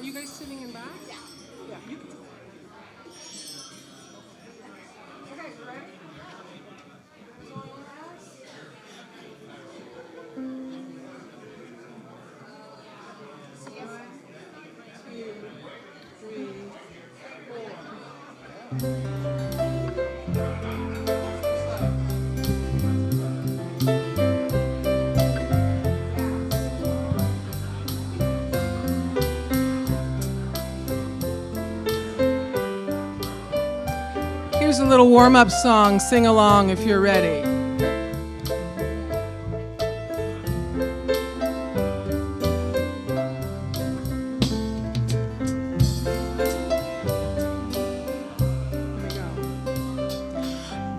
you guys sitting in back? Yeah. Yeah, you can. Okay, ready? Here's a little warm-up song. Sing along if you're ready.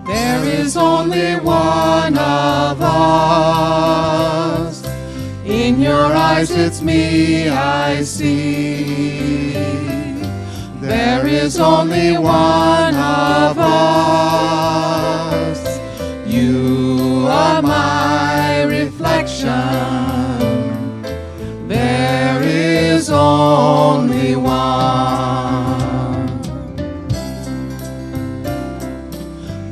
There is only one of us. In your eyes it's me I see. There is only one of us. You are my reflection. There is only one.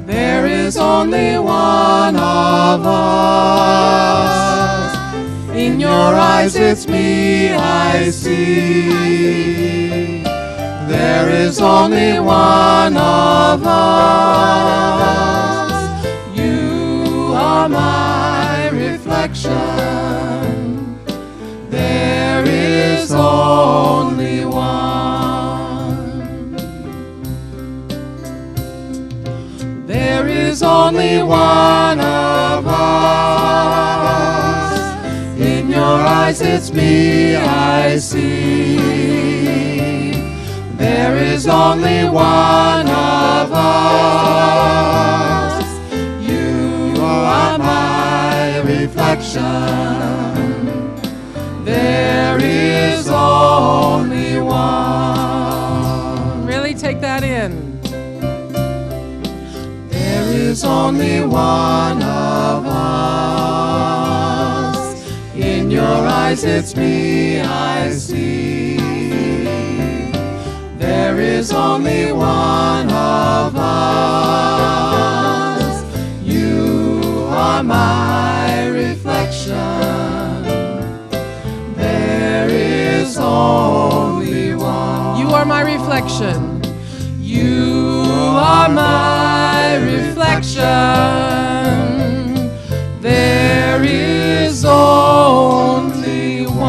There is only one of us. In your eyes it's me I see. There is only one of us. You are my reflection. There is only one. There is only one of us. In your eyes it's me I see. There is only one of us. You are my reflection. There is only one. Really take that in. There is only one of us. In your eyes it's me I see. There is only one of us. You are my reflection. There is only one. You are my reflection. You are my reflection. There is only one.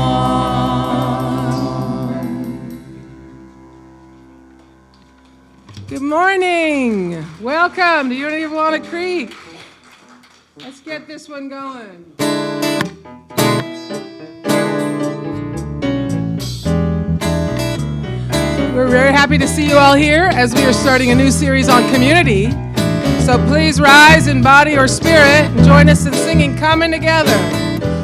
Good morning. Welcome to Unity of Walnut Creek. Let's get this one going. We're very happy to see you all here as we are starting a new series on community. So please rise in body or spirit and join us in singing Coming Together.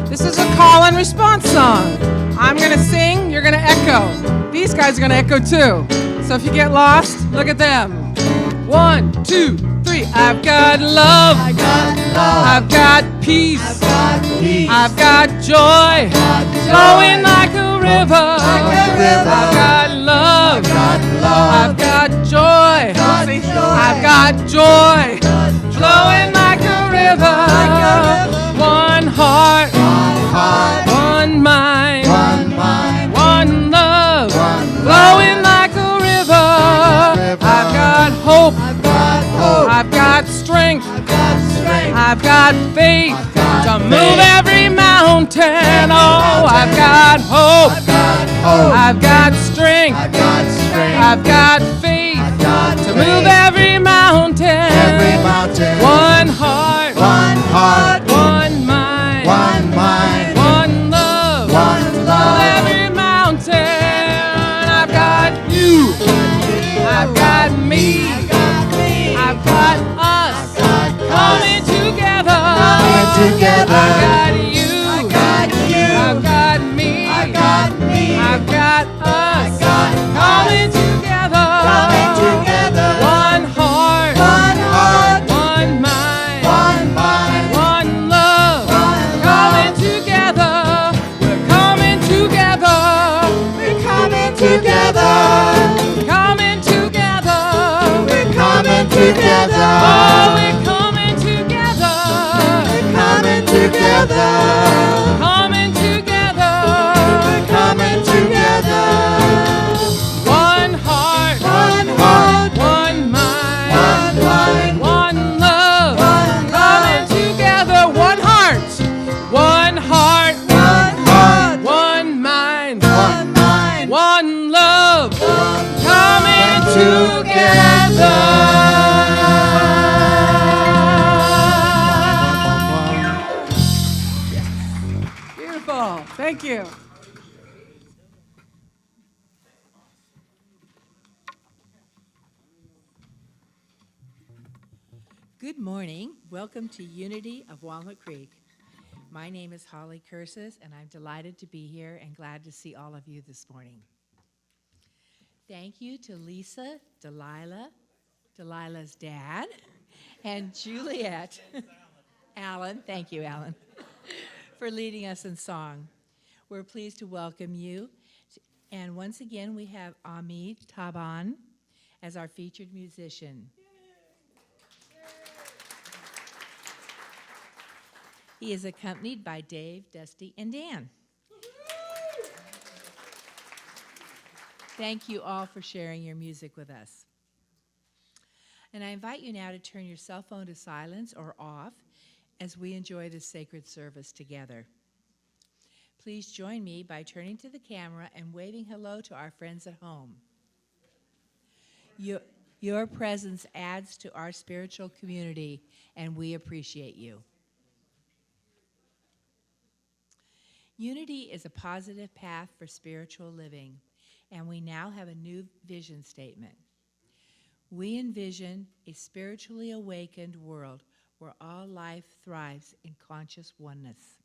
This is a call and response song. I'm going to sing, you're going to echo. These guys are going to echo too. So if you get lost, look at them. 1, 2, 3. I've got love. I got love. I've got peace. I've got peace. I've got joy. Flowing like a river. Like a river. I've got love. I've got love. I've got joy. I've got joy. Flowing like a river. One heart. One mind. One love. Flowing like a river. I've got hope. I've got strength. I've got faith to move every mountain. Oh, I've got hope. I've got strength. I've got faith to move every mountain. One heart. One mind. One love. Move every mountain. I've got you. I've got me. I've got us. Coming together. I've got you. I've got me. I've got us. Coming together. One heart. One mind. together. Coming together. We're coming together. Oh, we're coming together. We're coming together. Coming together. We're coming together. One heart. One heart. One mind. One mind. One love. One Coming love. together. One heart. One heart. One heart. One mind. One mind. One love. Coming together. Beautiful. Thank you. Good morning. Welcome to Unity of Walnut Creek. My name is Holly Cursis, and I'm delighted to be here and glad to see all of you this morning. Thank you to Lisa, Delilah's dad, and Juliet, Alan, thank you, Alan, for leading us in song. We're pleased to welcome you. And once again, we have Amit Taban as our featured musician. He is accompanied by Dave, Dusty, and Dan. Thank you all for sharing your music with us. And I invite you now to turn your cell phone to silence or off as we enjoy this sacred service together. Please join me by turning to the camera and waving hello to our friends at home. Your presence adds to our spiritual community, and we appreciate you. Unity is a positive path for spiritual living, and we now have a new vision statement. We envision a spiritually awakened world where all life thrives in conscious oneness.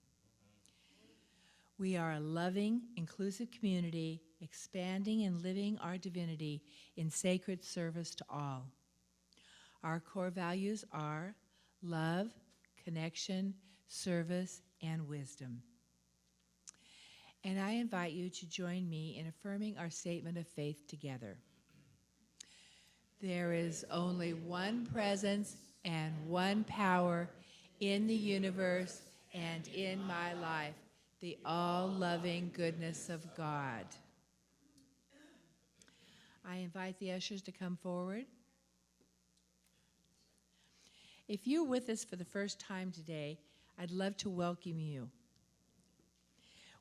We are a loving, inclusive community, expanding and living our divinity in sacred service to all. Our core values are love, connection, service, and wisdom. And I invite you to join me in affirming our statement of faith together. There is only one presence and one power in the universe and in my life, the all-loving goodness of God. I invite the ushers to come forward. If you're with us for the first time today, I'd love to welcome you.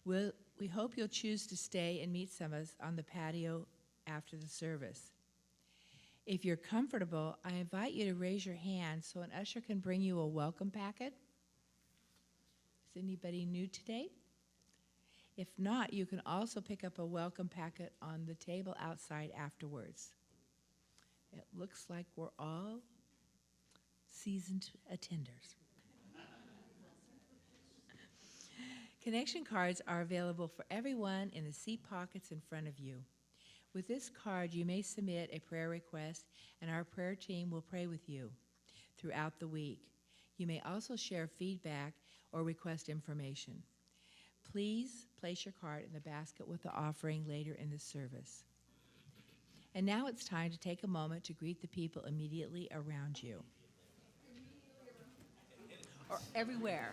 We hope you'll choose to stay and meet some of us on the patio after the service. If you're comfortable, I invite you to raise your hand so an usher can bring you a welcome packet. Is anybody new today? If not, you can also pick up a welcome packet on the table outside afterwards. It looks like we're all seasoned attenders. Connection cards are available for everyone in the seat pockets in front of you. With this card, you may submit a prayer request, and our prayer team will pray with you throughout the week. You may also share feedback or request information. Please place your card in the basket with the offering later in the service. And now it's time to take a moment to greet the people immediately around you. Or everywhere.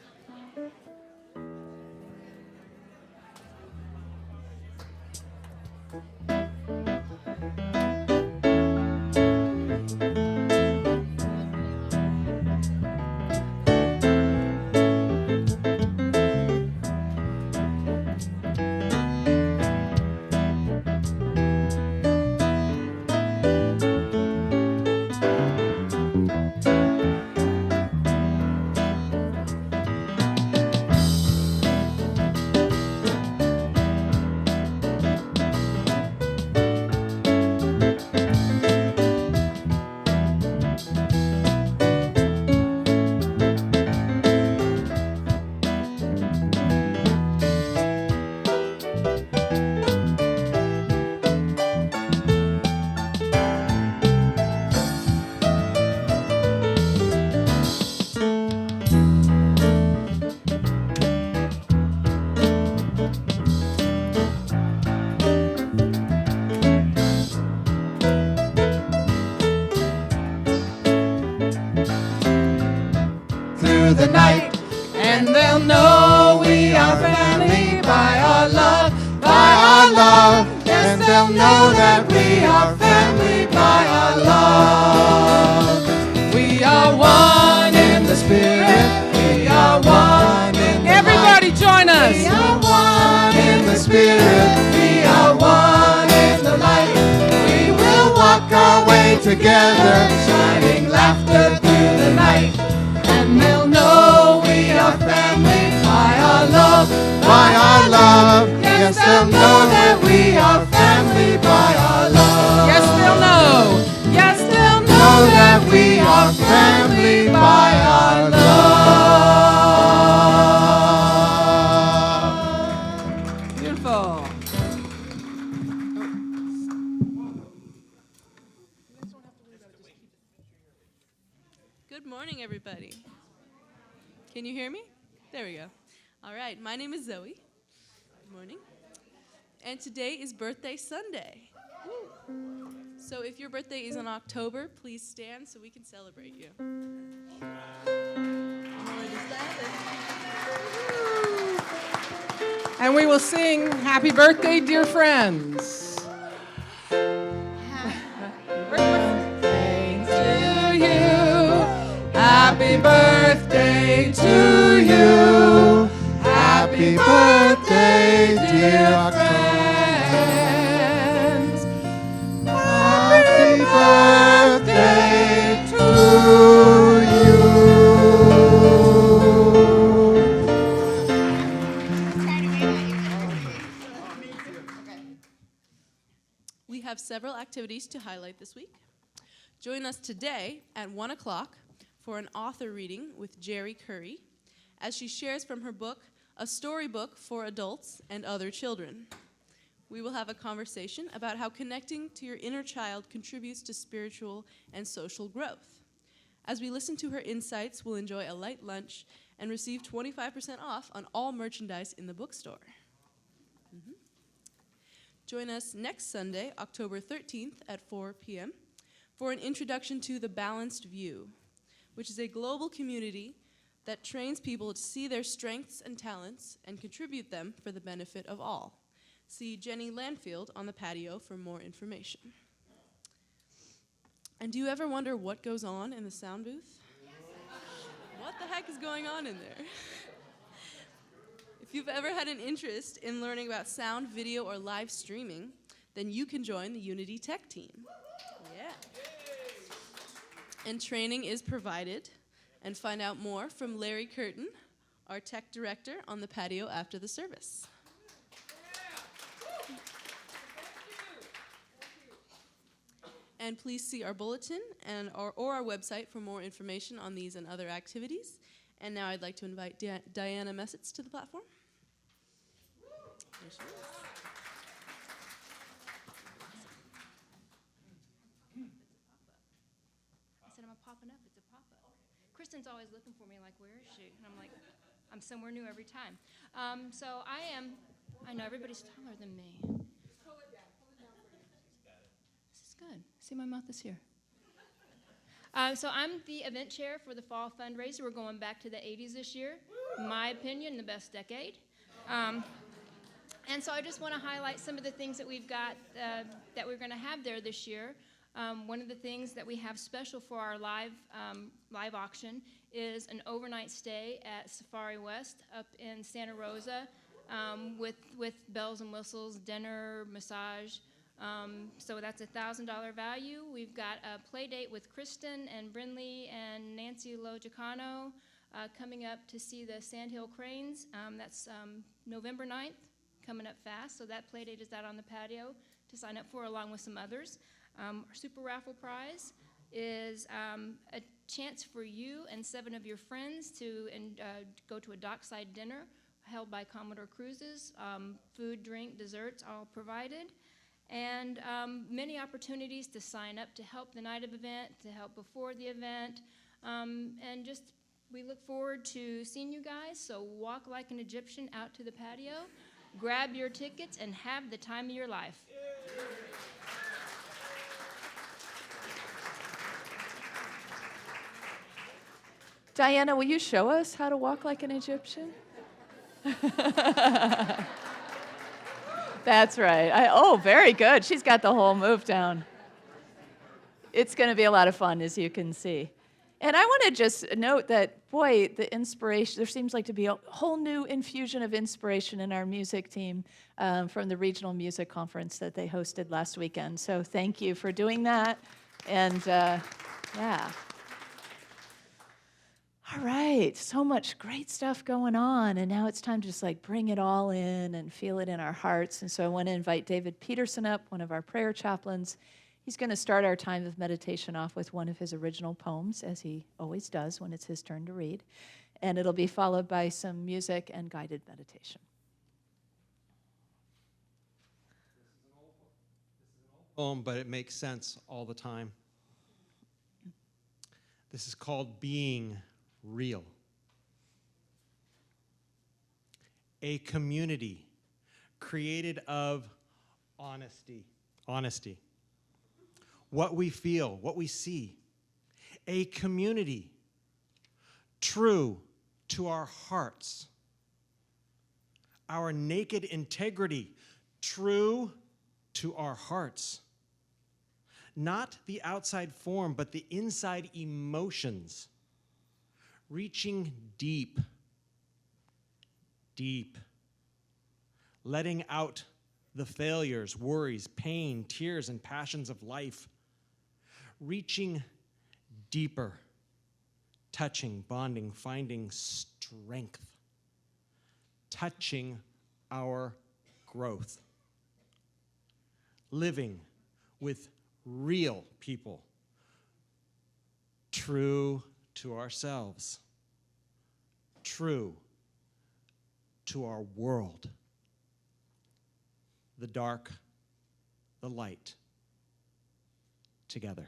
the night. And they'll know we are family by our love, by our love. Yes, they'll know that we are family by our love. We are one in the Spirit. We are one in the Everybody light. Join us. We are one in the Spirit. We are one in the light. We will walk our way together, shining laughter through the night. And they'll know we are family by our love, by our love. Yes, they'll know that we are family by our love. Yes, they'll know. Yes, they'll know that we are family by our love. Beautiful. Good morning, everybody. Can you hear me? There we go. All right, my name is Zoe. Good morning. And today is Birthday Sunday. Woo. So if your birthday is in October, please stand so we can celebrate you. And we will sing Happy Birthday, dear friends. Happy birthday to you. Happy birthday, dear friends. Happy birthday to you. We have several activities to highlight this week. Join us today at 1 o'clock for an author reading with Jerry Curry as she shares from her book, A Storybook for Adults and Other Children. We will have a conversation about how connecting to your inner child contributes to spiritual and social growth. As we listen to her insights, we'll enjoy a light lunch and receive 25% off on all merchandise in the bookstore. Join us next Sunday, October 13th at 4 p.m. for an introduction to The Balanced View, which is a global community that trains people to see their strengths and talents and contribute them for the benefit of all. See Jenny Landfield on the patio for more information. And do you ever wonder what goes on in the sound booth? What the heck is going on in there? If you've ever had an interest in learning about sound, video, or live streaming, then you can join the Unity Tech team. Yeah. And training is provided. And find out more from Larry Curtin, our tech director, on the patio after the service. And please see our bulletin and or our website for more information on these and other activities. And now I'd like to invite Diana Messitz to the platform. There she is. I said, I'm popping up. It's a pop-up. Kristen's always looking for me like, where is she? And I'm like, I'm somewhere new every time. So I know everybody's taller than me. This is good. See, my mouth is here. So I'm the event chair for the fall fundraiser. We're going back to the 80s this year. In my opinion, the best decade. And so I just want to highlight some of the things that we've got that we're going to have there this year. One of the things that we have special for our live auction is an overnight stay at Safari West up in Santa Rosa with bells and whistles, dinner, massage. So that's a $1,000 value. We've got a play date with Kristen and Brinley and Nancy Lojacano coming up to see the Sandhill Cranes. That's November 9th, coming up fast. So that play date is out on the patio to sign up for, along with some others. Our super raffle prize is a chance for you and 7 of your friends to go to a dockside dinner held by Commodore Cruises. Food, drink, desserts, all provided. And many opportunities to sign up to help the night of event, to help before the event. And just, we look forward to seeing you guys. So walk like an Egyptian out to the patio, grab your tickets, and have the time of your life. Diana, will you show us how to walk like an Egyptian? That's right. Oh, very good. She's got the whole move down. It's going to be a lot of fun, as you can see. And I want to just note that, boy, the inspiration, there seems like to be a whole new infusion of inspiration in our music team from the Regional Music Conference that they hosted last weekend. So thank you for doing that. And yeah. All right, so much great stuff going on, and now it's time to just like bring it all in and feel it in our hearts. And so I want to invite David Peterson up, one of our prayer chaplains. He's going to start our time of meditation off with one of his original poems, as he always does when it's his turn to read. And it'll be followed by some music and guided meditation. Poem, but it makes sense all the time. This is called Being Real. A community created of honesty. Honesty. What we feel, what we see. A community true to our hearts. Our naked integrity true to our hearts. Not the outside form, but the inside emotions. Reaching deep, deep. Letting out the failures, worries, pain, tears, and passions of life. Reaching deeper. Touching, bonding, finding strength. Touching our growth. Living with real people. True to ourselves. True to our world. The dark, the light, together.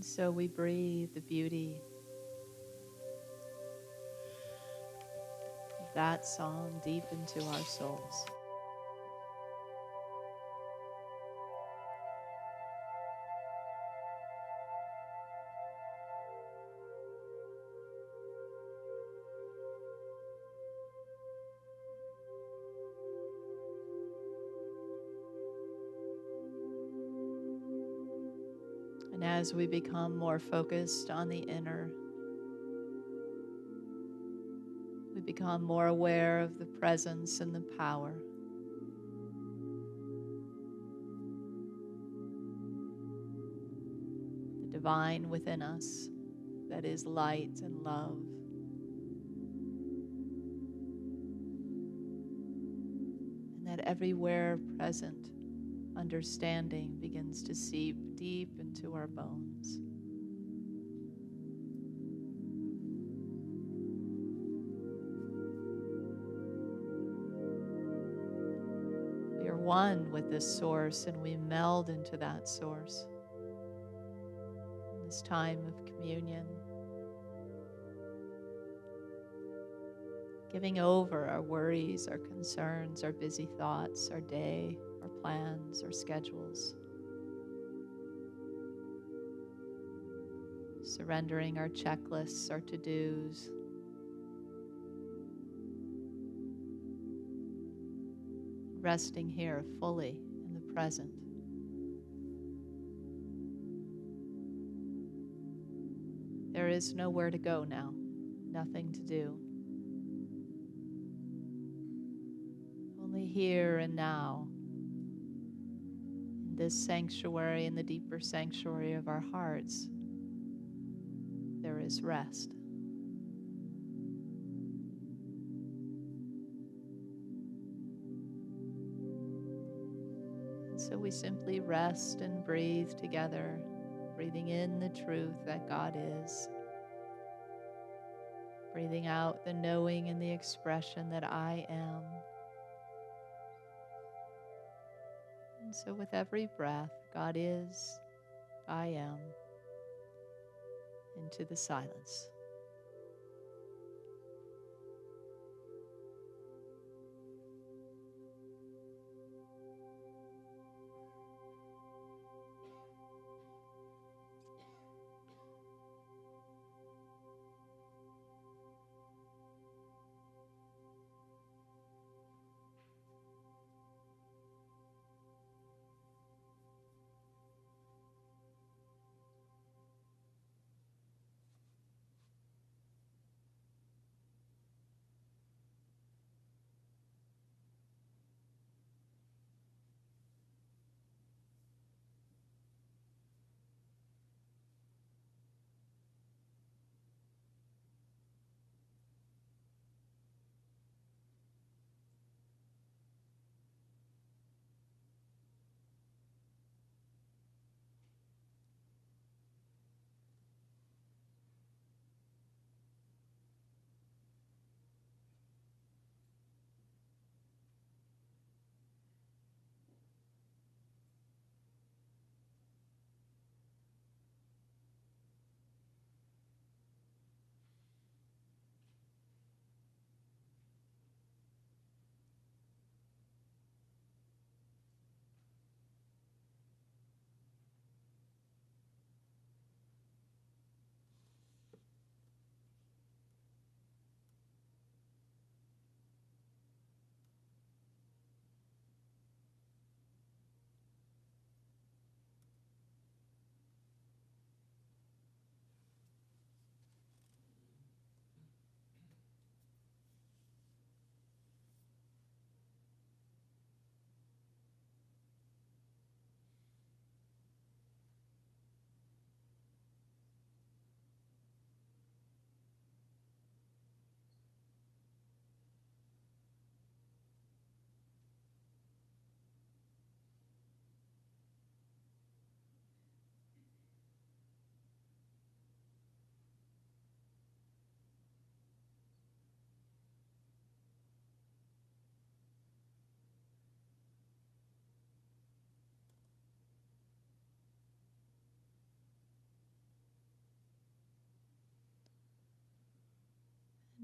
So we breathe the beauty that song deep into our souls. And as we become more focused on the inner, we become more aware of the presence and the power. The divine within us that is light and love. And that everywhere present understanding begins to seep deep into our bones. We are one with this source, and we meld into that source in this time of communion, giving over our worries, our concerns, our busy thoughts, our day, our plans, our schedules, surrendering our checklists, our to-dos, resting here fully in the present. There is nowhere to go now, nothing to do. Only here and now, in this sanctuary, in the deeper sanctuary of our hearts, there is rest. So we simply rest and breathe together, breathing in the truth that God is, breathing out the knowing and the expression that I am. And so with every breath, God is, I am, into the silence.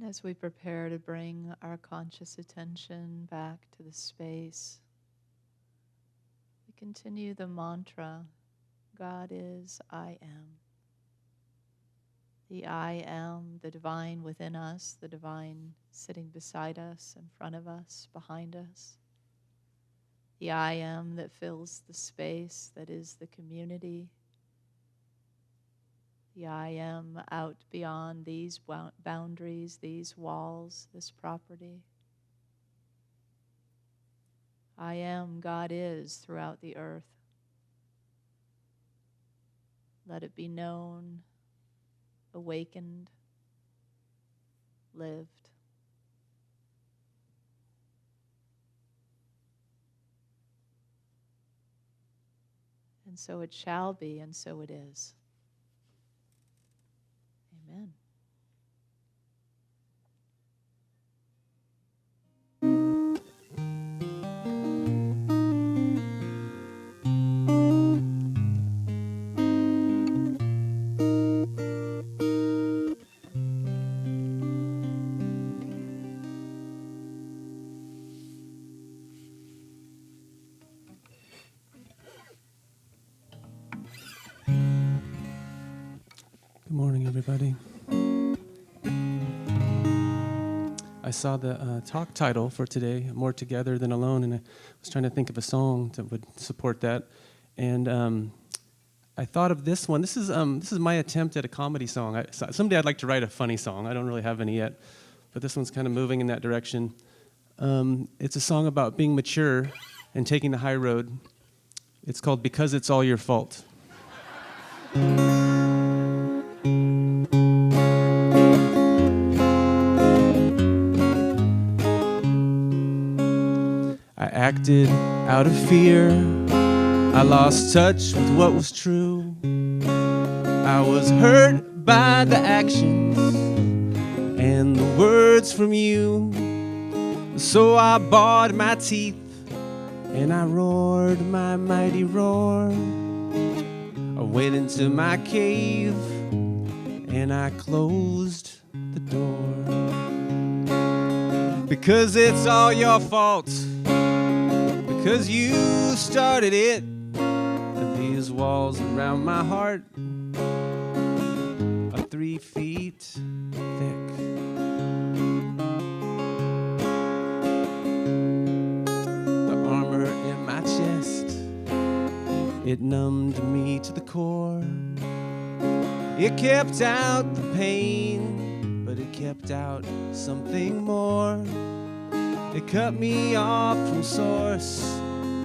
And as we prepare to bring our conscious attention back to the space, we continue the mantra, God is, I am. The I am, the divine within us, the divine sitting beside us, in front of us, behind us. The I am that fills the space that is the community. The I am out beyond these boundaries, these walls, this property. I am, God is throughout the earth. Let it be known, awakened, lived. And so it shall be, and so it is. Amen. Good morning, everybody. I saw the talk title for today, More Together Than Alone, and I was trying to think of a song that would support that. And I thought of this one. This is my attempt at a comedy song. Someday I'd like to write a funny song. I don't really have any yet, but this one's kind of moving in that direction. It's a song about being mature and taking the high road. It's called Because It's All Your Fault. I acted out of fear. I lost touch with what was true. I was hurt by the actions and the words from you. So I bared my teeth and I roared my mighty roar. I went into my cave and I closed the door. Because it's all your fault, because you started it. And these walls around my heart are 3 feet thick. The armor in my chest, it numbed me to the core. It kept out the pain, but it kept out something more. It cut me off from source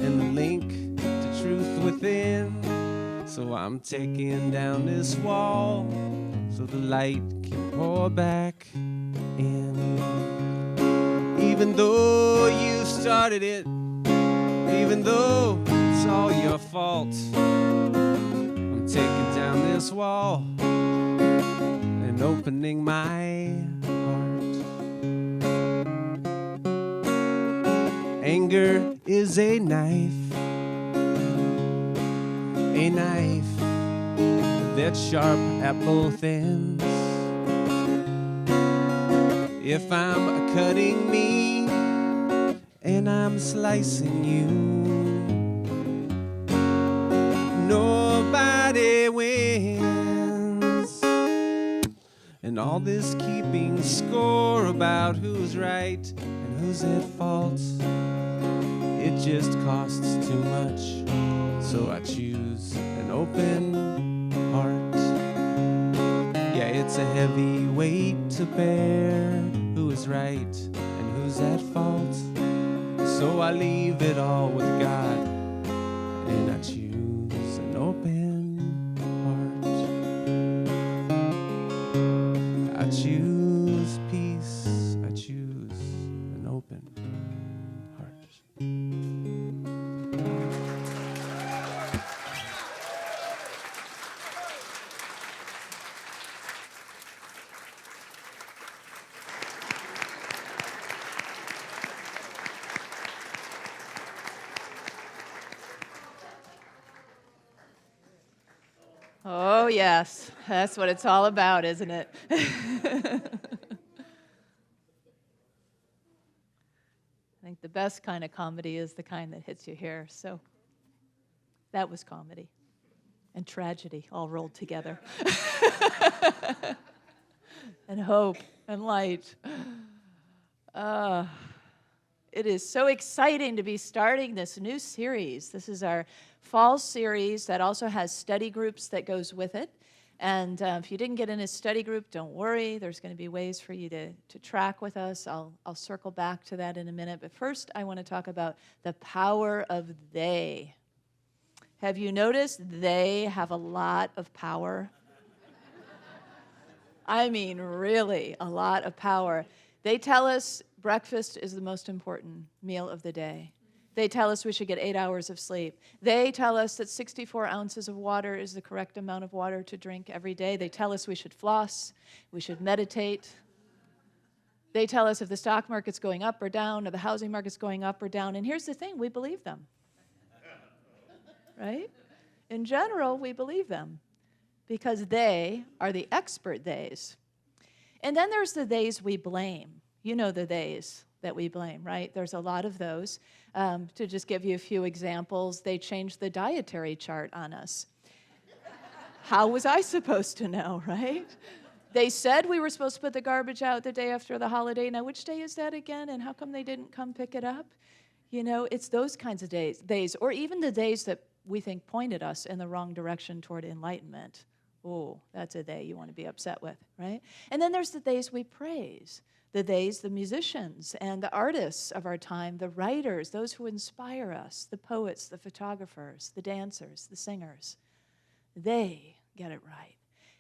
and the link to truth within. So I'm taking down this wall so the light can pour back in. Even though you started it, even though it's all your fault, I'm taking down this wall and opening my heart. Anger is a knife that's sharp at both ends. If I'm cutting me and I'm slicing you, nobody wins. And all this keeping score about who's right and who's at fault, it just costs too much, so I choose an open heart. Yeah, it's a heavy weight to bear, who is right and who's at fault. So I leave it all with God, and I choose an open heart. I choose peace, I choose an open heart. Oh, yes. That's what it's all about, isn't it? best kind of comedy is the kind that hits you here. So that was comedy and tragedy all rolled together. And hope and light. It is so exciting to be starting this new series. This is our fall series that also has study groups that goes with it. And if you didn't get in a study group, don't worry. There's going to be ways for you to track with us. I'll circle back to that in a minute. But first, I want to talk about the power of they. Have you noticed they have a lot of power? I mean, really, a lot of power. They tell us breakfast is the most important meal of the day. They tell us we should get 8 hours of sleep. They tell us that 64 ounces of water is the correct amount of water to drink every day. They tell us we should floss, we should meditate. They tell us if the stock market's going up or down, or the housing market's going up or down. And here's the thing, we believe them. Right? In general, we believe them because they are the expert theys. And then there's the theys we blame. You know the theys that we blame, right? There's a lot of those. To just give you a few examples, they changed the dietary chart on us. How was I supposed to know, right? They said we were supposed to put the garbage out the day after the holiday. Now, which day is that again? And how come they didn't come pick it up? You know, it's those kinds of days, or even the days that we think pointed us in the wrong direction toward enlightenment. Oh, that's a day you want to be upset with, right? And then there's the days we praise. The days, the musicians and the artists of our time, the writers, those who inspire us, the poets, the photographers, the dancers, the singers. They get it right.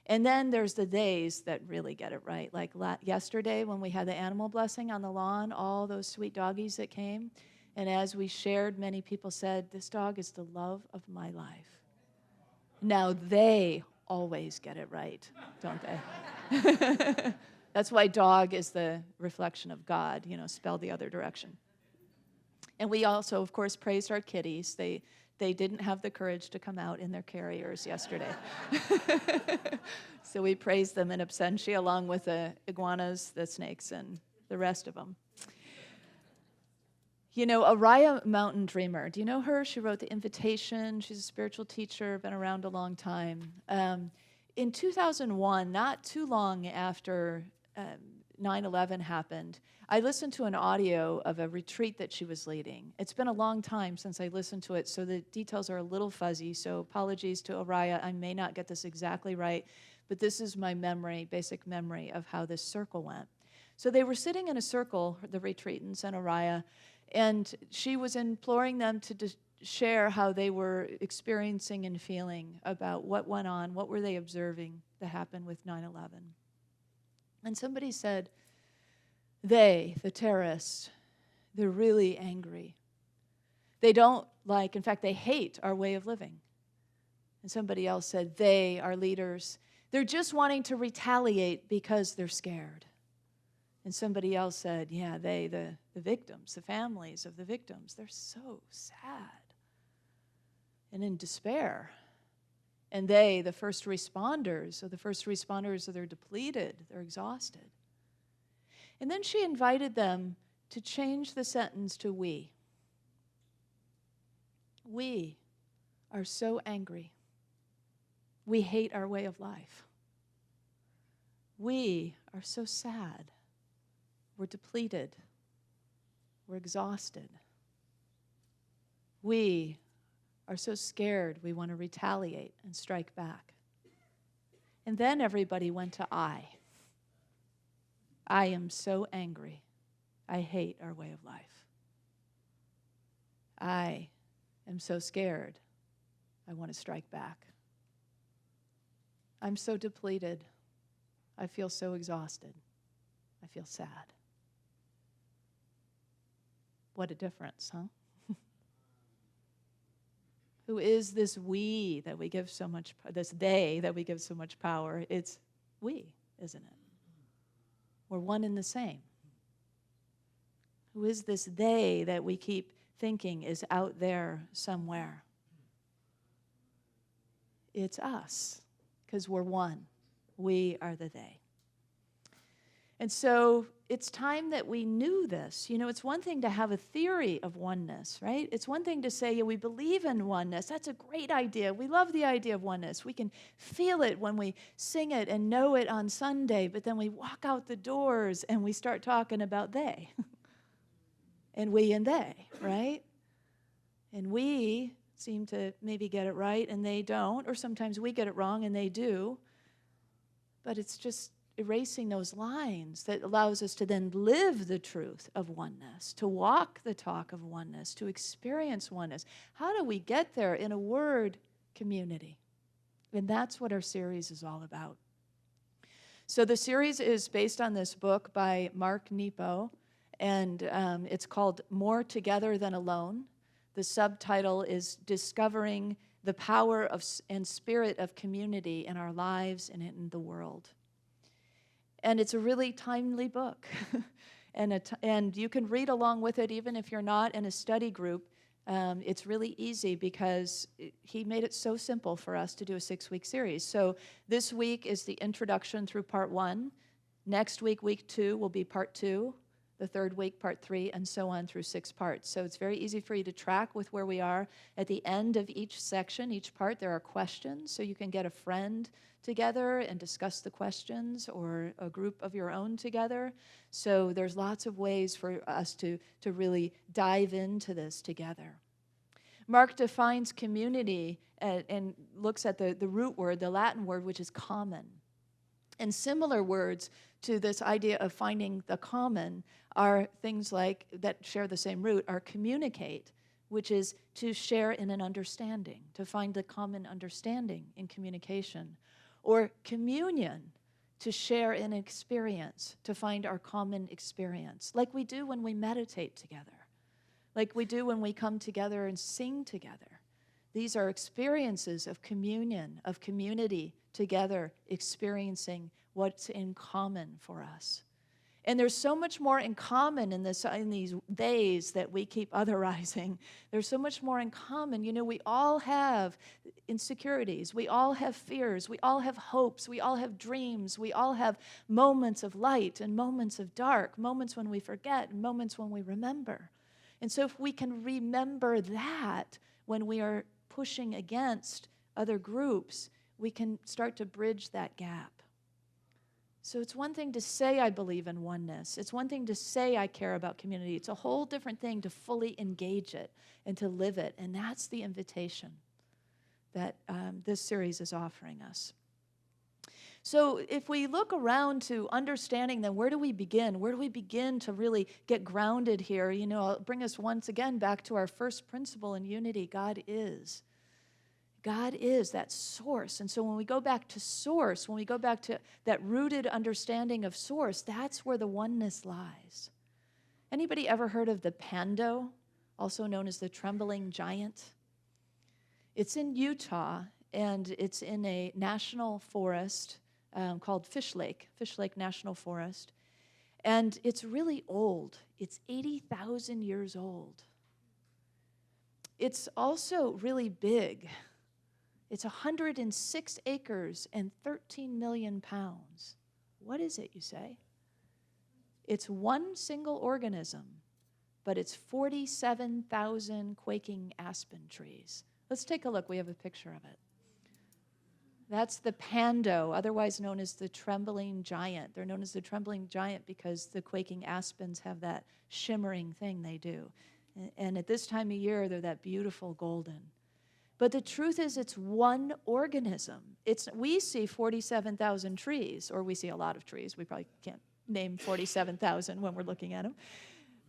And then there's the days that really get it right. Like yesterday when we had the animal blessing on the lawn, all those sweet doggies that came. And as we shared, many people said, this dog is the love of my life. Now they always get it right, don't they? That's why dog is the reflection of God, you know, spelled the other direction. And we also, of course, praised our kitties. They didn't have the courage to come out in their carriers yesterday. So we praised them in absentia along with the iguanas, the snakes, and the rest of them. You know, Araya Mountain Dreamer, do you know her? She wrote The Invitation. She's a spiritual teacher, been around a long time. In 2001, not too long after 9/11 happened, I listened to an audio of a retreat that she was leading. It's been a long time since I listened to it, so the details are a little fuzzy, so apologies to Araya. I may not get this exactly right, but this is my memory, basic memory of how this circle went. So they were sitting in a circle, the retreatants and Araya, and she was imploring them to share how they were experiencing and feeling about what went on, what were they observing that happened with 9/11. And somebody said, they, the terrorists, they're really angry. They don't like, in fact, they hate our way of living. And somebody else said, they, our leaders, they're just wanting to retaliate because they're scared. And somebody else said, yeah, they, the victims, the families of the victims, they're so sad and in despair. And they, the first responders, they're depleted, they're exhausted. And then she invited them to change the sentence to we. We are so angry. We hate our way of life. We are so sad. We're depleted. We're exhausted. We are so scared we want to retaliate and strike back. And then everybody went to I. I am so angry. I hate our way of life. I am so scared. I want to strike back. I'm so depleted. I feel so exhausted. I feel sad. What a difference, huh? Who is this we that we give so much, this they that we give so much power? It's we, isn't it? We're one and the same. Who is this they that we keep thinking is out there somewhere? It's us, because we're one. We are the they. And so it's time that we knew this. You know, it's one thing to have a theory of oneness, right? It's one thing to say, yeah, we believe in oneness. That's a great idea. We love the idea of oneness. We can feel it when we sing it and know it on Sunday, but then we walk out the doors and we start talking about they. And we and they, right? And we seem to maybe get it right and they don't, or sometimes we get it wrong and they do. But it's just erasing those lines that allows us to then live the truth of oneness, to walk the talk of oneness, to experience oneness. How do we get there? In a word, community. And that's what our series is all about. So the series is based on this book by Mark Nepo, and it's called More Together Than Alone. The subtitle is Discovering the Power of and Spirit of Community in Our Lives and in the World. And it's a really timely book. and you can read along with it even if you're not in a study group. It's really easy because he made it so simple for us to do a 6-week series. So this week is the introduction through part 1. Next week, week 2, will be part 2. The third week, part 3, and so on through 6 parts. So it's very easy for you to track with where we are. At the end of each section, each part, there are questions, so you can get a friend together and discuss the questions, or a group of your own together. So there's lots of ways for us to really dive into this together. Mark defines community and looks at the root word, the Latin word, which is common. And similar words to this idea of finding the common are things like, that share the same root, are communicate, which is to share in an understanding, to find the common understanding in communication. Or communion, to share in experience, to find our common experience, like we do when we meditate together, like we do when we come together and sing together. These are experiences of communion, of community together, experiencing what's in common for us. And there's so much more in common in these days that we keep otherizing. There's so much more in common. You know, we all have insecurities. We all have fears. We all have hopes. We all have dreams. We all have moments of light and moments of dark, moments when we forget and moments when we remember. And so if we can remember that when we are pushing against other groups, we can start to bridge that gap. So it's one thing to say I believe in oneness. It's one thing to say I care about community. It's a whole different thing to fully engage it and to live it. And that's the invitation that this series is offering us. So if we look around to understanding, then where do we begin? Where do we begin to really get grounded here? You know, I'll bring us once again back to our first principle in unity. God is. God is that source. And so when we go back to source, when we go back to that rooted understanding of source, that's where the oneness lies. Anybody ever heard of the pando, also known as the trembling giant? It's in Utah, and it's in a national forest called Fish Lake National Forest. And it's really old. It's 80,000 years old. It's also really big. It's 106 acres and 13 million pounds. What is it, you say? It's one single organism, but it's 47,000 quaking aspen trees. Let's take a look. We have a picture of it. That's the pando, otherwise known as the trembling giant. They're known as the trembling giant because the quaking aspens have that shimmering thing they do. And at this time of year, they're that beautiful golden. But the truth is, it's one organism. We see 47,000 trees, or we see a lot of trees. We probably can't name 47,000 when we're looking at them.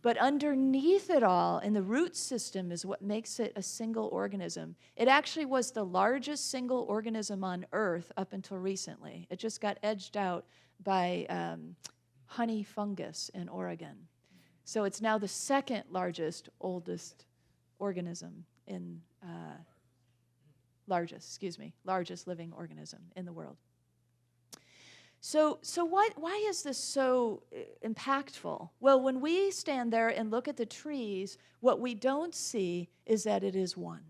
But underneath it all, in the root system, is what makes it a single organism. It actually was the largest single organism on Earth up until recently. It just got edged out by honey fungus in Oregon. So it's now the second largest organism in largest living organism in the world. So why is this so impactful? Well, when we stand there and look at the trees, what we don't see is that it is one.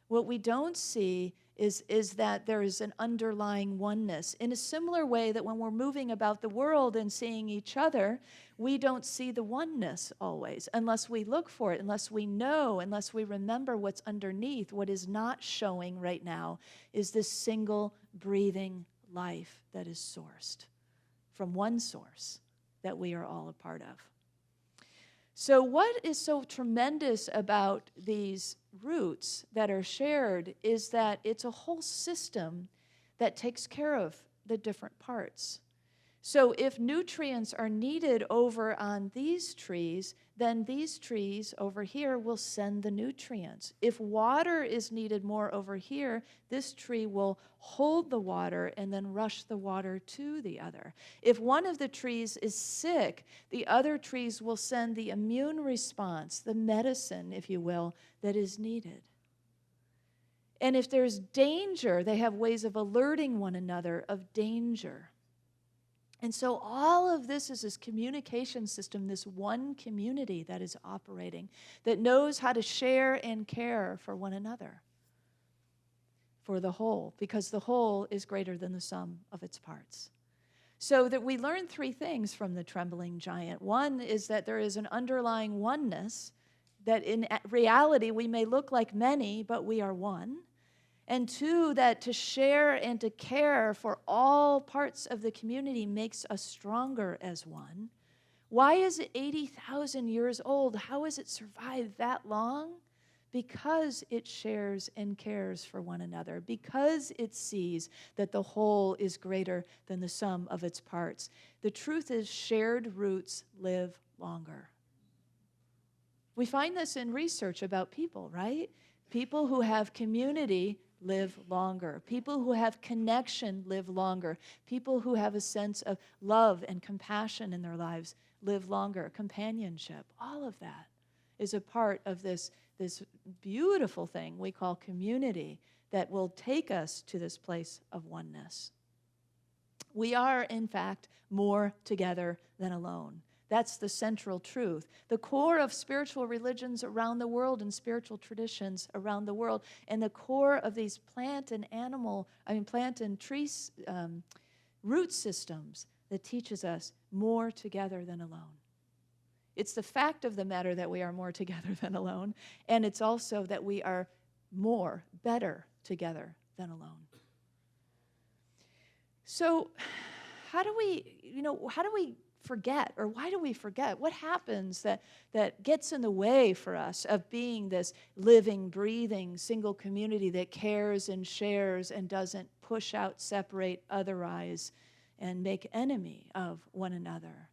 What we don't see is that there is an underlying oneness. In a similar way that when we're moving about the world and seeing each other, we don't see the oneness always unless we look for it, unless we know, unless we remember what's underneath. What is not showing right now is this single breathing life that is sourced from one source that we are all a part of. So what is so tremendous about these roots that are shared is that it's a whole system that takes care of the different parts. So if nutrients are needed over on these trees, then these trees over here will send the nutrients. If water is needed more over here, this tree will hold the water and then rush the water to the other. If one of the trees is sick, the other trees will send the immune response, the medicine, if you will, that is needed. And if there's danger, they have ways of alerting one another of danger. And so all of this is this communication system, this one community that is operating, that knows how to share and care for one another, for the whole, because the whole is greater than the sum of its parts. So that we learn three things from the trembling giant. One is that there is an underlying oneness, that in reality we may look like many, but we are one. And two, that to share and to care for all parts of the community makes us stronger as one. Why is it 80,000 years old? How has it survived that long? Because it shares and cares for one another, because it sees that the whole is greater than the sum of its parts. The truth is, shared roots live longer. We find this in research about people, right? People who have community live longer. People who have connection live longer. People who have a sense of love and compassion in their lives live longer. Companionship, all of that is a part of this beautiful thing we call community that will take us to this place of oneness. We are, in fact, more together than alone. That's the central truth. The core of spiritual religions around the world and spiritual traditions around the world, and the core of these plant and tree root systems that teaches us more together than alone. It's the fact of the matter that we are more together than alone, and it's also that we are better together than alone. So how do we forget, or why do we forget? What happens that gets in the way for us of being this living, breathing, single community that cares and shares and doesn't push out, separate, otherize, and make enemy of one another?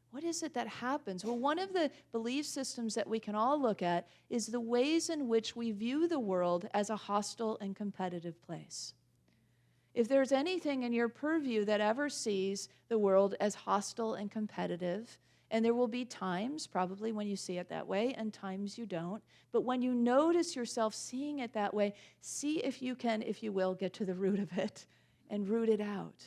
What is it that happens? Well, one of the belief systems that we can all look at is the ways in which we view the world as a hostile and competitive place. If there's anything in your purview that ever sees the world as hostile and competitive, and there will be times probably when you see it that way and times you don't, but when you notice yourself seeing it that way, see if you can, if you will, get to the root of it and root it out.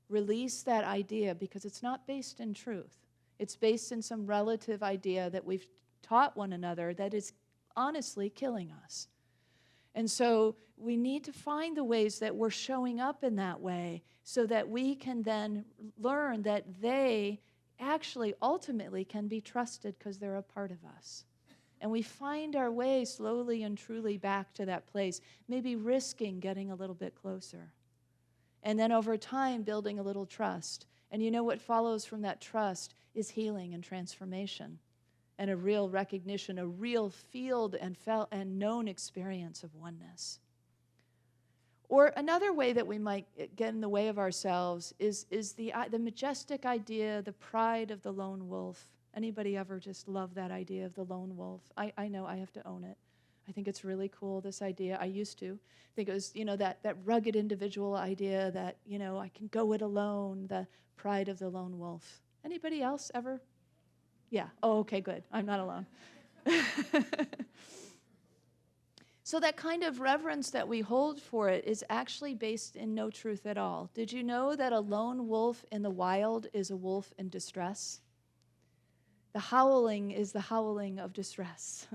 Release that idea, because it's not based in truth. It's based in some relative idea that we've taught one another that is honestly killing us. And so we need to find the ways that we're showing up in that way so that we can then learn that they actually ultimately can be trusted because they're a part of us. And we find our way slowly and truly back to that place, maybe risking getting a little bit closer. And then over time, building a little trust. And you know what follows from that trust is healing and transformation, and a real recognition, a real field and felt and known experience of oneness. Or another way that we might get in the way of ourselves is the majestic idea, the pride of the lone wolf. Anybody ever just love that idea of the lone wolf? I know, I have to own it. I think it's really cool, this idea. I used to think it was, that rugged individual idea that, I can go it alone, the pride of the lone wolf. Anybody else ever? Yeah. Oh, okay, good. I'm not alone. So that kind of reverence that we hold for it is actually based in no truth at all. Did you know that a lone wolf in the wild is a wolf in distress? The howling is the howling of distress.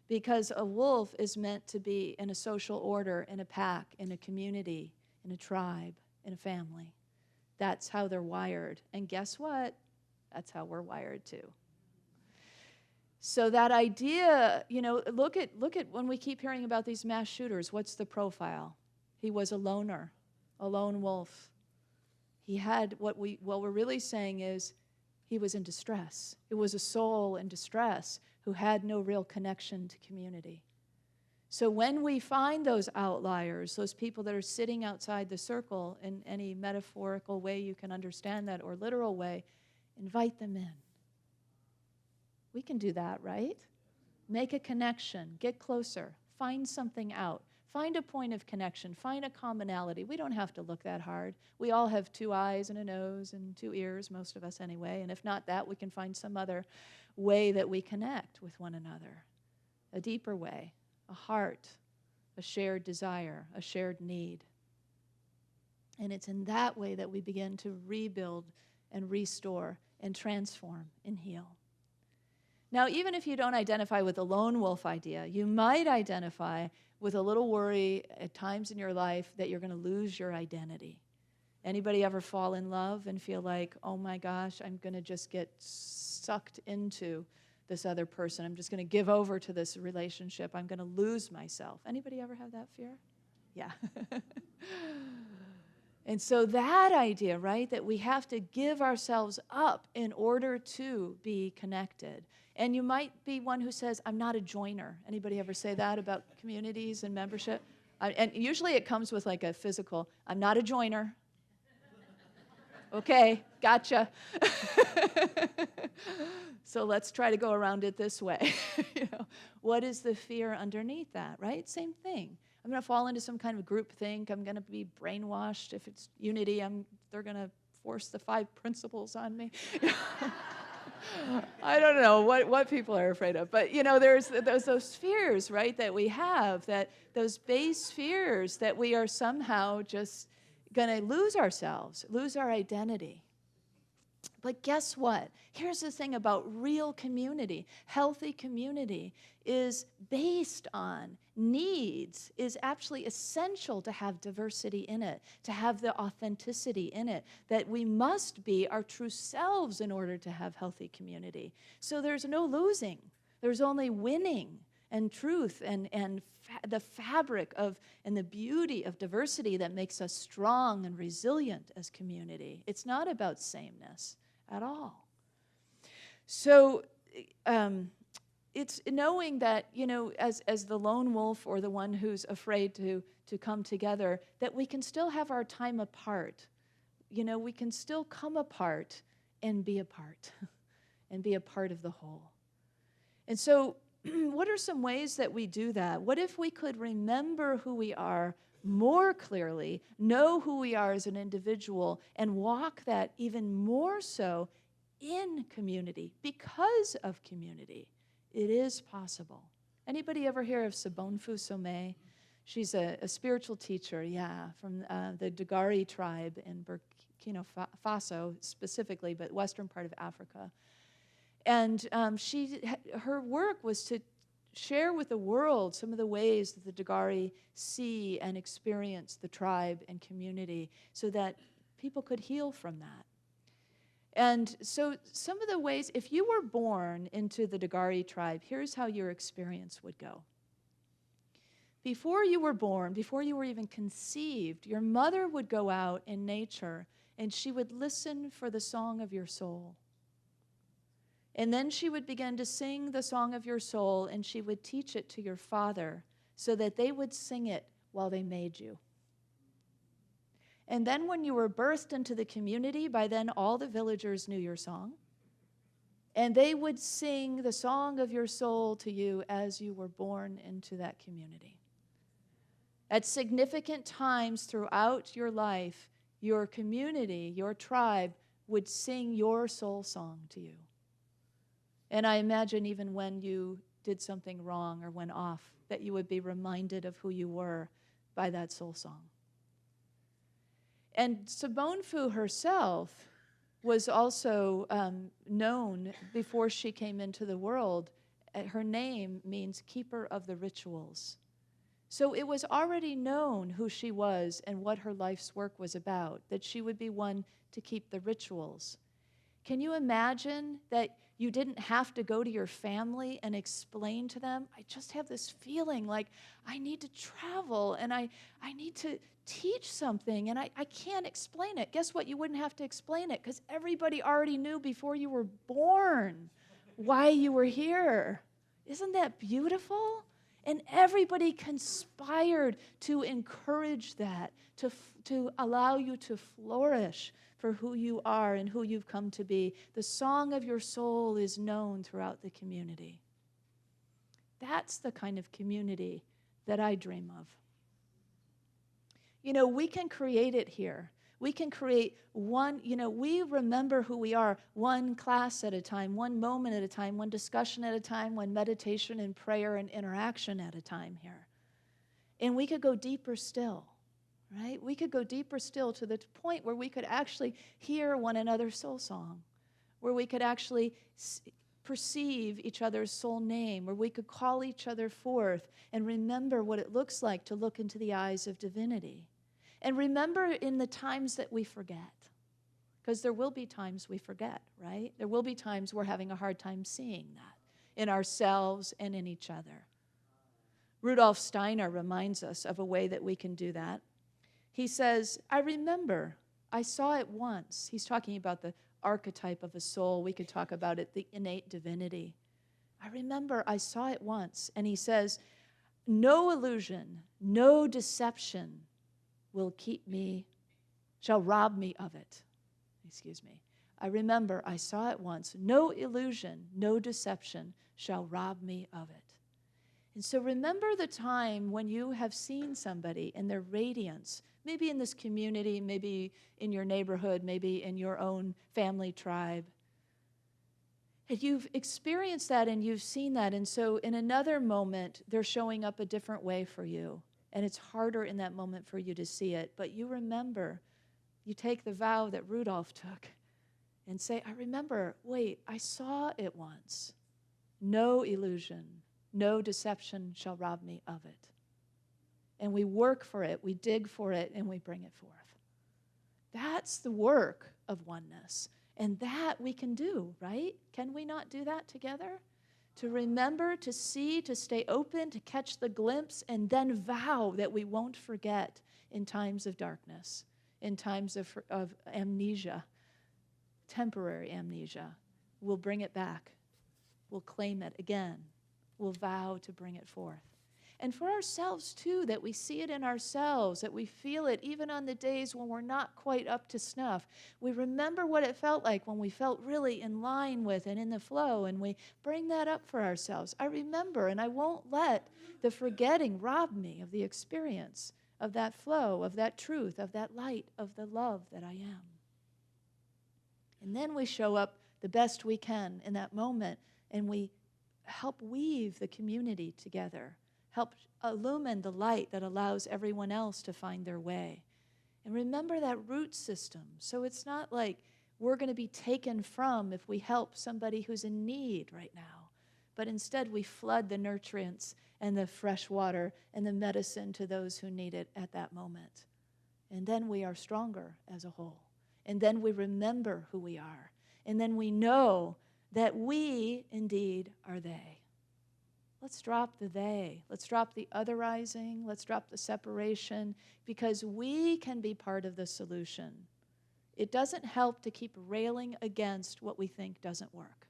because a wolf is meant to be in a social order, in a pack, in a community, in a tribe, in a family. That's how they're wired. And guess what? That's how we're wired too. So that idea, look at when we keep hearing about these mass shooters, what's the profile? He was a loner, a lone wolf. He had what we're really saying is he was in distress. It was a soul in distress who had no real connection to community. So when we find those outliers, those people that are sitting outside the circle in any metaphorical way you can understand that or literal way, invite them in. We can do that, right? Make a connection, get closer, find something out, find a point of connection, find a commonality. We don't have to look that hard. We all have 2 eyes and a nose and 2 ears, most of us anyway, and if not that, we can find some other way that we connect with one another, a deeper way, a heart, a shared desire, a shared need. And it's in that way that we begin to rebuild and restore and transform and heal. Now, even if you don't identify with the lone wolf idea, you might identify with a little worry at times in your life that you're going to lose your identity. Anybody ever fall in love and feel like, oh my gosh, I'm going to just get sucked into this other person. I'm just going to give over to this relationship. I'm going to lose myself. Anybody ever have that fear? Yeah. And so that idea, right, that we have to give ourselves up in order to be connected. And you might be one who says, I'm not a joiner. Anybody ever say that about communities and membership? And usually it comes with like a physical, I'm not a joiner. Okay, gotcha. So let's try to go around it this way. What is the fear underneath that, right? Same thing. I'm going to fall into some kind of group think. I'm going to be brainwashed. If it's Unity, they're going to force the 5 principles on me. I don't know what people are afraid of. But, there's those fears, right, that we have, that those base fears that we are somehow just going to lose ourselves, lose our identity. But guess what? Here's the thing about real community. Healthy community is based on needs, is actually essential to have diversity in it, to have the authenticity in it, that we must be our true selves in order to have healthy community. So there's no losing. There's only winning and truth and the fabric of and the beauty of diversity that makes us strong and resilient as community. It's not about sameness at all. So it's knowing that, as the lone wolf or the one who's afraid to come together, that we can still have our time apart. We can still come apart and be apart and be a part of the whole. And so what are some ways that we do that? What if we could remember who we are more clearly, know who we are as an individual, and walk that even more so in community, because of community? It is possible. Anybody ever hear of Sobonfu Somé? She's a spiritual teacher, from the Dagari tribe in Burkina Faso specifically, but western part of Africa. And her work was to share with the world some of the ways that the Dagari see and experience the tribe and community so that people could heal from that. And so some of the ways, if you were born into the Dagari tribe, here's how your experience would go. Before you were born, before you were even conceived, your mother would go out in nature and she would listen for the song of your soul. And then she would begin to sing the song of your soul, and she would teach it to your father so that they would sing it while they made you. And then when you were birthed into the community, by then all the villagers knew your song. And they would sing the song of your soul to you as you were born into that community. At significant times throughout your life, your community, your tribe, would sing your soul song to you. And I imagine even when you did something wrong or went off, that you would be reminded of who you were by that soul song. And Sobonfu herself was also known before she came into the world her name means keeper of the rituals. So it was already known who she was and what her life's work was about, that she would be one to keep the rituals. Can you imagine that you didn't have to go to your family and explain to them? I just have this feeling like I need to travel and I need to teach something and I can't explain it. Guess what? You wouldn't have to explain it because everybody already knew before you were born why you were here. Isn't that beautiful? And everybody conspired to encourage that, to allow you to flourish for who you are and who you've come to be. The song of your soul is known throughout the community. That's the kind of community that I dream of. You know, we can create it here. We can create one, we remember who we are one class at a time, one moment at a time, one discussion at a time, one meditation and prayer and interaction at a time here. And we could go deeper still, right? We could go deeper still to the point where we could actually hear one another's soul song, where we could actually perceive each other's soul name, where we could call each other forth and remember what it looks like to look into the eyes of divinity. And remember in the times that we forget, because there will be times we forget, right? There will be times we're having a hard time seeing that in ourselves and in each other. Rudolf Steiner reminds us of a way that we can do that. He says, I remember, I saw it once. He's talking about the archetype of a soul. We could talk about it, the innate divinity. I remember I saw it once. And he says, no illusion, no deception shall rob me of it. I remember I saw it once. No illusion, no deception shall rob me of it. And so remember the time when you have seen somebody and their radiance, maybe in this community, maybe in your neighborhood, maybe in your own family tribe. And you've experienced that and you've seen that. And so in another moment, they're showing up a different way for you. And it's harder in that moment for you to see it. But you remember, you take the vow that Rudolph took and say, I remember, wait, I saw it once. No illusion, no deception shall rob me of it. And we work for it, we dig for it, and we bring it forth. That's the work of oneness. And that we can do, right? Can we not do that together? To remember, to see, to stay open, to catch the glimpse, and then vow that we won't forget in times of darkness, in times of amnesia, temporary amnesia. We'll bring it back. We'll claim it again. We'll vow to bring it forth. And for ourselves, too, that we see it in ourselves, that we feel it even on the days when we're not quite up to snuff. We remember what it felt like when we felt really in line with and in the flow, and we bring that up for ourselves. I remember, and I won't let the forgetting rob me of the experience of that flow, of that truth, of that light, of the love that I am. And then we show up the best we can in that moment, and we help weave the community together. Help illumine the light that allows everyone else to find their way. And remember that root system. So it's not like we're going to be taken from if we help somebody who's in need right now. But instead we flood the nutrients and the fresh water and the medicine to those who need it at that moment. And then we are stronger as a whole. And then we remember who we are. And then we know that we indeed are they. Let's drop the they. Let's drop the otherizing. Let's drop the separation, because we can be part of the solution. It doesn't help to keep railing against what we think doesn't work.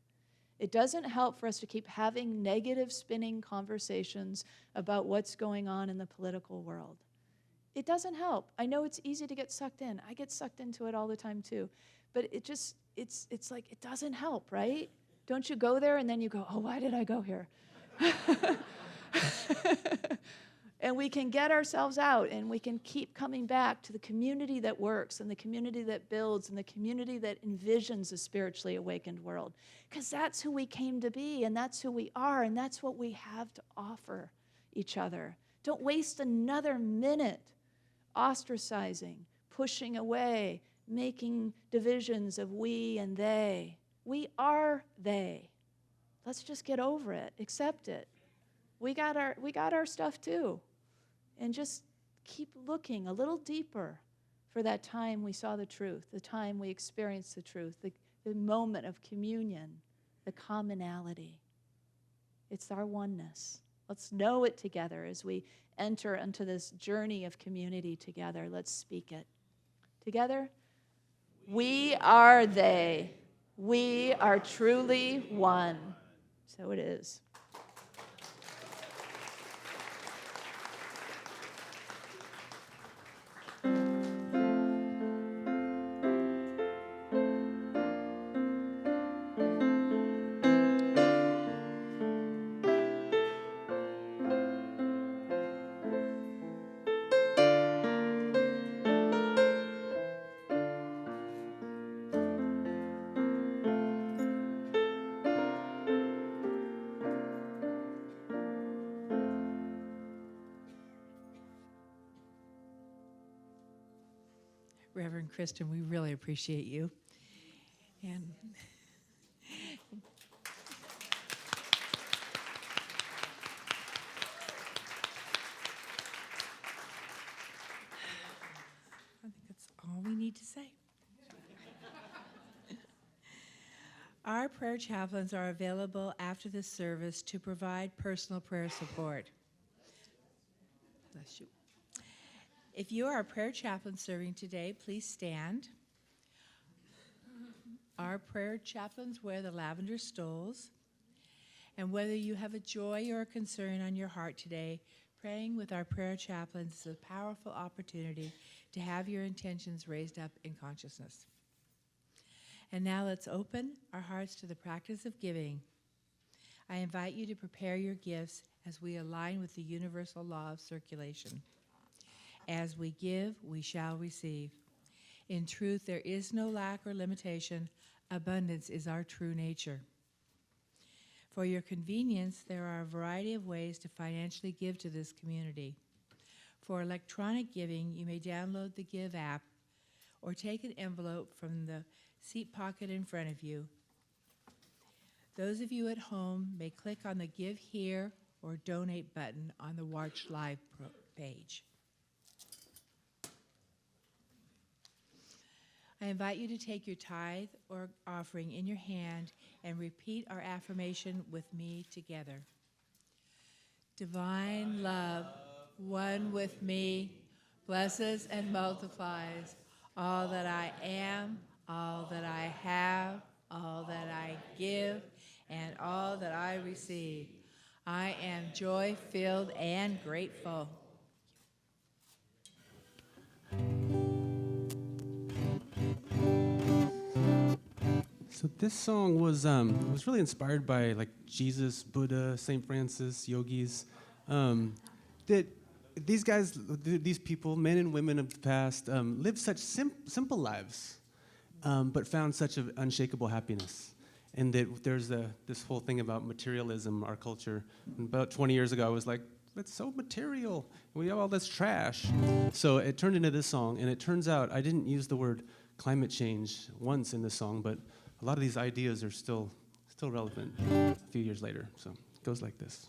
It doesn't help for us to keep having negative spinning conversations about what's going on in the political world. It doesn't help. I know it's easy to get sucked in. I get sucked into it all the time too. But it's like it doesn't help, right? Don't you go there and then you go, oh, why did I go here? And we can get ourselves out and we can keep coming back to the community that works and the community that builds and the community that envisions a spiritually awakened world. Because that's who we came to be and that's who we are and that's what we have to offer each other. Don't waste another minute ostracizing, pushing away, making divisions of we and they. We are they. Let's just get over it, accept it. We got our stuff too. And just keep looking a little deeper for that time we saw the truth, the time we experienced the truth, the moment of communion, the commonality. It's our oneness. Let's know it together as we enter into this journey of community together. Let's speak it. Together, we are they. We are truly one. So it is. Reverend Kristen, we really appreciate you. And I think that's all we need to say. Our prayer chaplains are available after the service to provide personal prayer support. Bless you. If you are a prayer chaplain serving today, please stand. Our prayer chaplains wear the lavender stoles. And whether you have a joy or a concern on your heart today, praying with our prayer chaplains is a powerful opportunity to have your intentions raised up in consciousness. And now let's open our hearts to the practice of giving. I invite you to prepare your gifts as we align with the universal law of circulation. As we give, we shall receive. In truth, there is no lack or limitation. Abundance is our true nature. For your convenience, there are a variety of ways to financially give to this community. For electronic giving, you may download the Give app or take an envelope from the seat pocket in front of you. Those of you at home may click on the Give Here or Donate button on the Watch Live page. I invite you to take your tithe or offering in your hand and repeat our affirmation with me together. Divine love, one with me, blesses and multiplies all that I am, all that I have, all that I give, and all that I receive. I am joy-filled and grateful. So this song was really inspired by like Jesus, Buddha, Saint Francis, yogis. That these guys, these people, men and women of the past, lived such simple lives, but found such an unshakable happiness. And that there's this whole thing about materialism, our culture. And about 20 years ago, I was like, it's so material. We have all this trash. So it turned into this song, and it turns out I didn't use the word climate change once in this song, but a lot of these ideas are still relevant a few years later. So it goes like this.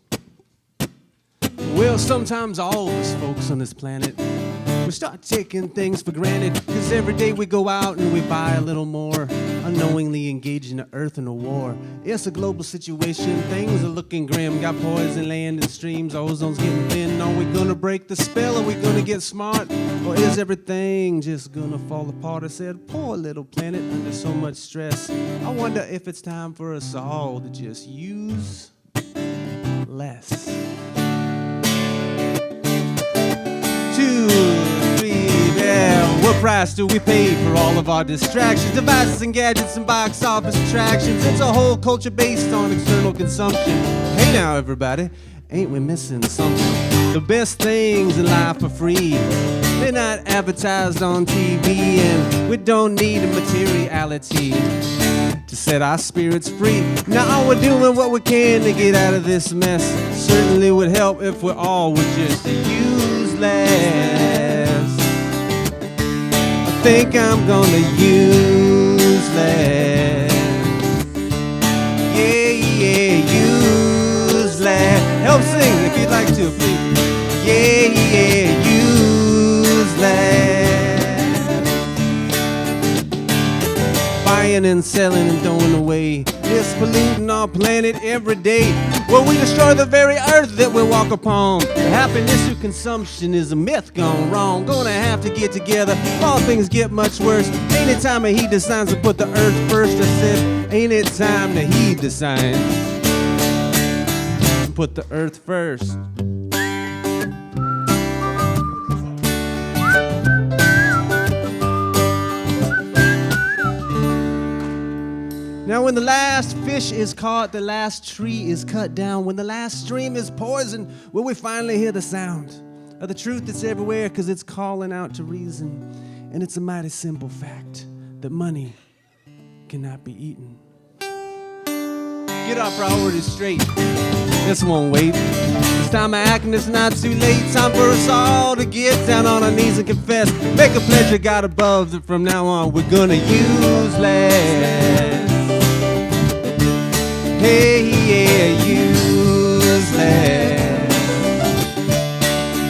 Well, sometimes all of us folks on this planet, we start taking things for granted, because every day we go out and we buy a little more, unknowingly engaging the earth in a war. It's a global situation, things are looking grim, got poison land and streams, ozone's getting thin. Are we gonna break the spell? Are we gonna get smart? Or is everything just gonna fall apart? I said, poor little planet under so much stress. I wonder if it's time for us all to just use less. 2, 3, yeah. What price do we pay for all of our distractions, devices and gadgets and box office attractions? It's a whole culture based on external consumption. Hey now, everybody, ain't we missing something? The best things in life are free. They're not advertised on TV, and we don't need a materiality to set our spirits free. Now we're doing what we can to get out of this mess. Certainly would help if we all would just use less. I think I'm gonna use less. Yeah, yeah, you'd like to, please. Yeah, useless. Buying and selling and throwing away, it's polluting our planet every day. Well, we destroy the very earth that we walk upon. The happiness through consumption is a myth gone wrong. Gonna have to get together, all things get much worse. Ain't it time that he decides to put the earth first? I said, ain't it time that he decides to put the earth first? Now when the last fish is caught, the last tree is cut down. When the last stream is poisoned, will we finally hear the sound of the truth that's everywhere, because it's calling out to reason. And it's a mighty simple fact that money cannot be eaten. Get our priorities straight. This won't wait. It's time to act and it's not too late. Time for us all to get down on our knees and confess. Make a pledge to God above that from now on we're gonna use less. Hey, yeah, useless.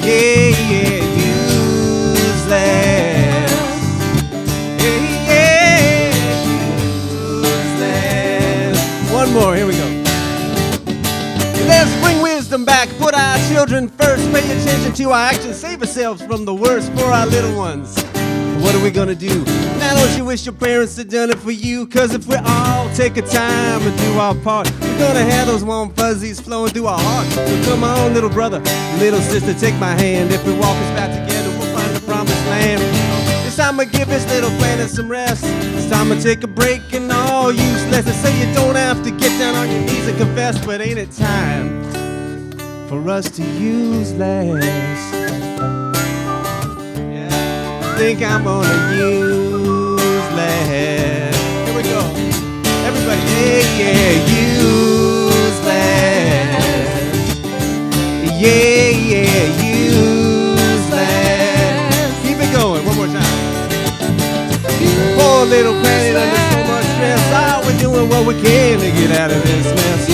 Yeah, useless. Hey, yeah, useless. One more, here we go. Let's bring wisdom back, put our children first. Pay attention to our actions, save ourselves from the worst for our little ones. What are we gonna do? Now don't you wish your parents had done it for you? Cause if we all take a time and do our part, we're gonna have those warm fuzzies flowing through our heart. So come on, little brother, little sister, take my hand. If we walk this path together, we'll find the promised land. It's time to give this little planet some rest. It's time to take a break and all useless. And say you don't have to get down on your knees and confess, but ain't it time for us to use less? Think I'm gonna use less. Here we go. Everybody, yeah, use less. Yeah, use less. Keep it going, one more time. Poor little planet under so much stress. Ah, we're doing what we can to get out of this mess.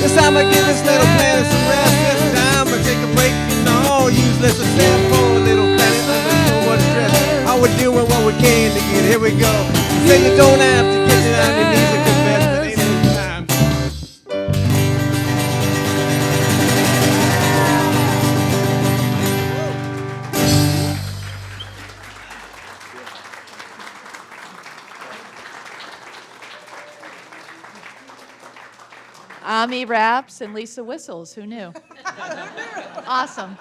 It's time to give this little planet some rest. It's time to take a break and all useless. A sad poor little planet under so much stress. We're doing what we can to get, here we go. Say you don't have to get down your knees and confess, but ain't no time. Ami raps and Lisa whistles, who knew? Awesome.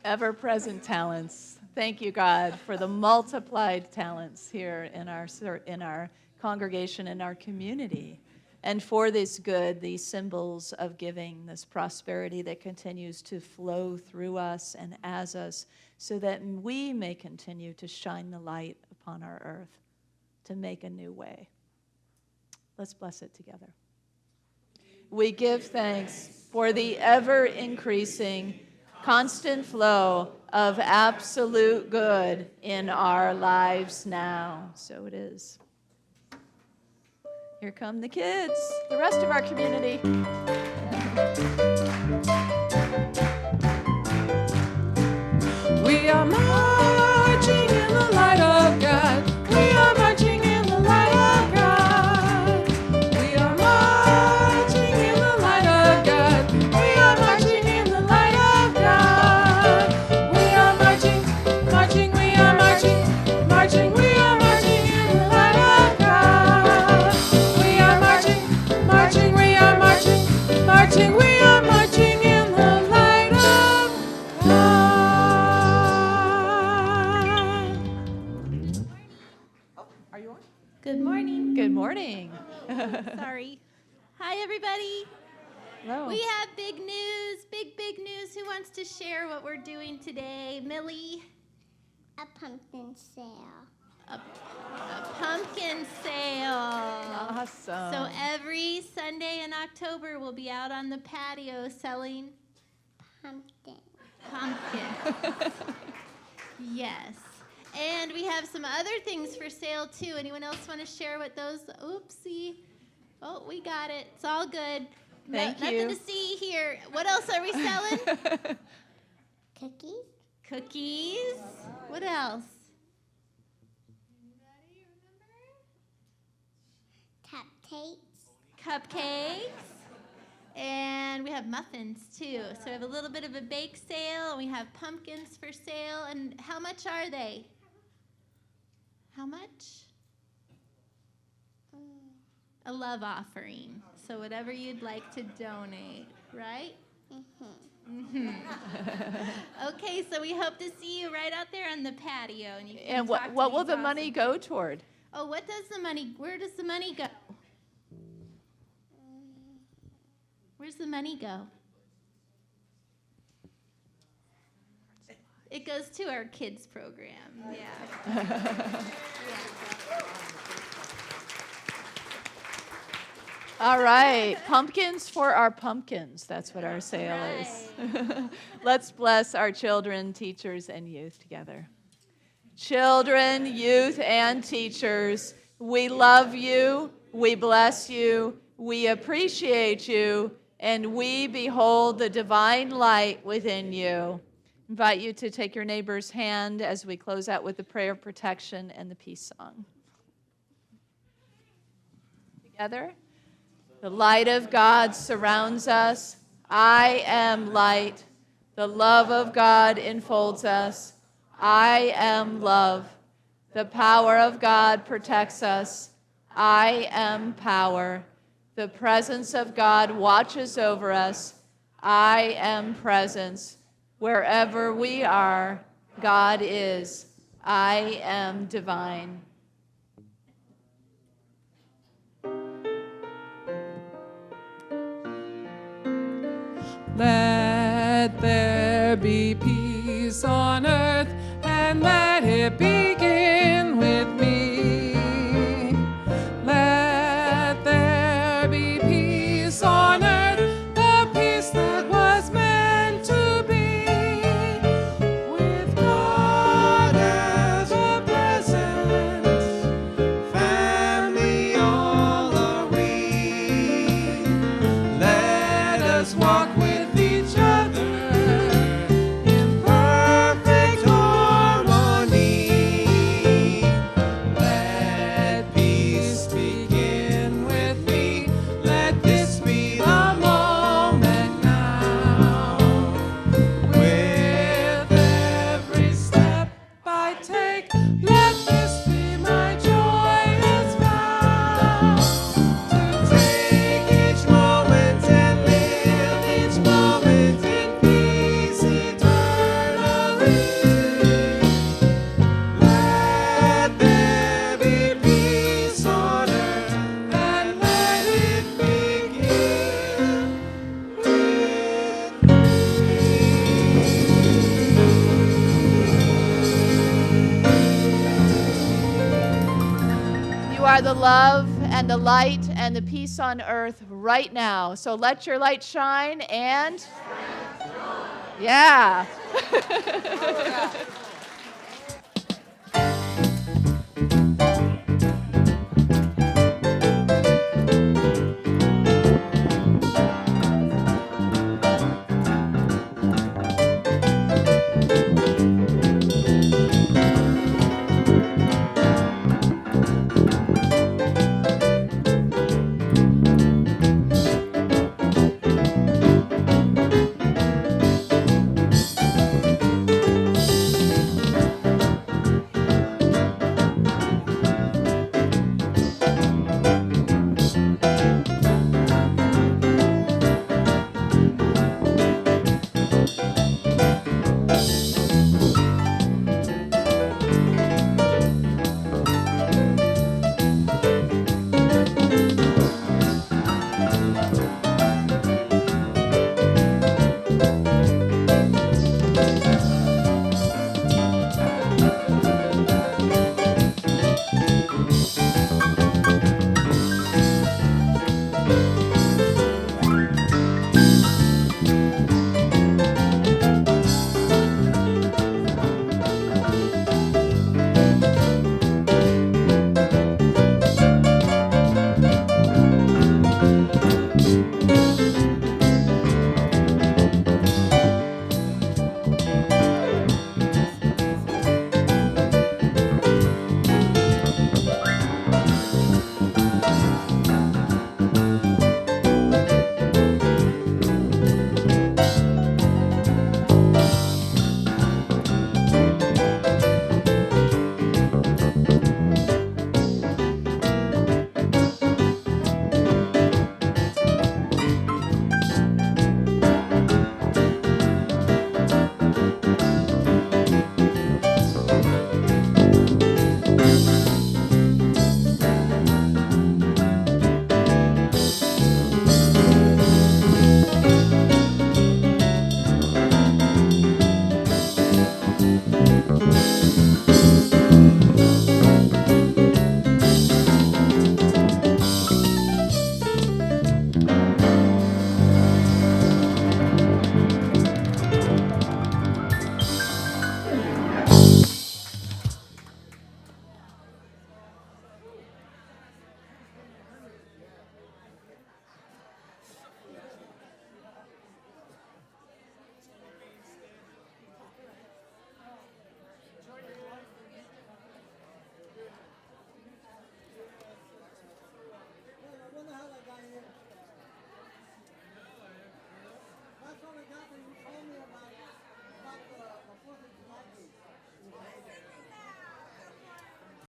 Ever-present talents. Thank you, God, for the multiplied talents here in our congregation, in our community, and for this good, these symbols of giving, this prosperity that continues to flow through us and as us, so that we may continue to shine the light upon our earth, to make a new way. Let's bless it together. We give thanks for the ever-increasing constant flow of absolute good in our lives now. So it is. Here come the kids, the rest of our community. We are marching in the light of God. We are marching in the light of God. We are marching in the light of God. We are marching in the light of God. We are marching, marching, we are marching, marching, we are marching in the light of God. We are marching, marching, we are marching, marching, we are marching in the light of God. Good morning. Good morning. Sorry. Hi, everybody. Hello. We have big news, big news. Who wants to share what we're doing today? Millie? A pumpkin sale. A pumpkin sale. Awesome. So every Sunday in October, we'll be out on the patio selling pumpkin. Yes. And we have some other things for sale, too. Anyone else want to share what those? Oopsie. Oh, we got it. It's all good. Thank nothing you. to see here. What else are we selling? Cookies. Cookies. What else? Cupcakes. Cupcakes. And we have muffins too. So we have a little bit of a bake sale, and we have pumpkins for sale. And how much are they? How much? A love offering. So whatever you'd like to donate, right? Okay, so we hope to see you right out there on the patio, and you can And talk to what will these the money awesome go people. toward? Oh, where does the money go? Where's the money go? It goes to our kids program. Yeah. All right, pumpkins for our pumpkins. That's what our sale is. Let's bless our children, teachers, and youth together. Children, youth, and teachers, we love you, we bless you, we appreciate you, and we behold the divine light within you. Invite you to take your neighbor's hand as we close out with the prayer of protection and the peace song. Together. The light of God surrounds us. I am light. The love of God enfolds us. I am love. The power of God protects us. I am power. The presence of God watches over us. I am presence. Wherever we are, God is. I am divine. Let there be peace on earth, and let it begin with me. Let there be peace on earth, the peace that was meant to be. With God as a presence, family all are we. Let us walk with each other in perfect harmony. Let peace begin with me. Let this be the moment now. With every step I take, let this be my joyous vow. To take each moment and live each moment in peace eternally. Let there be peace on earth, and let it begin You are the love and the light and the peace on earth right now. So let your light shine and... Yeah.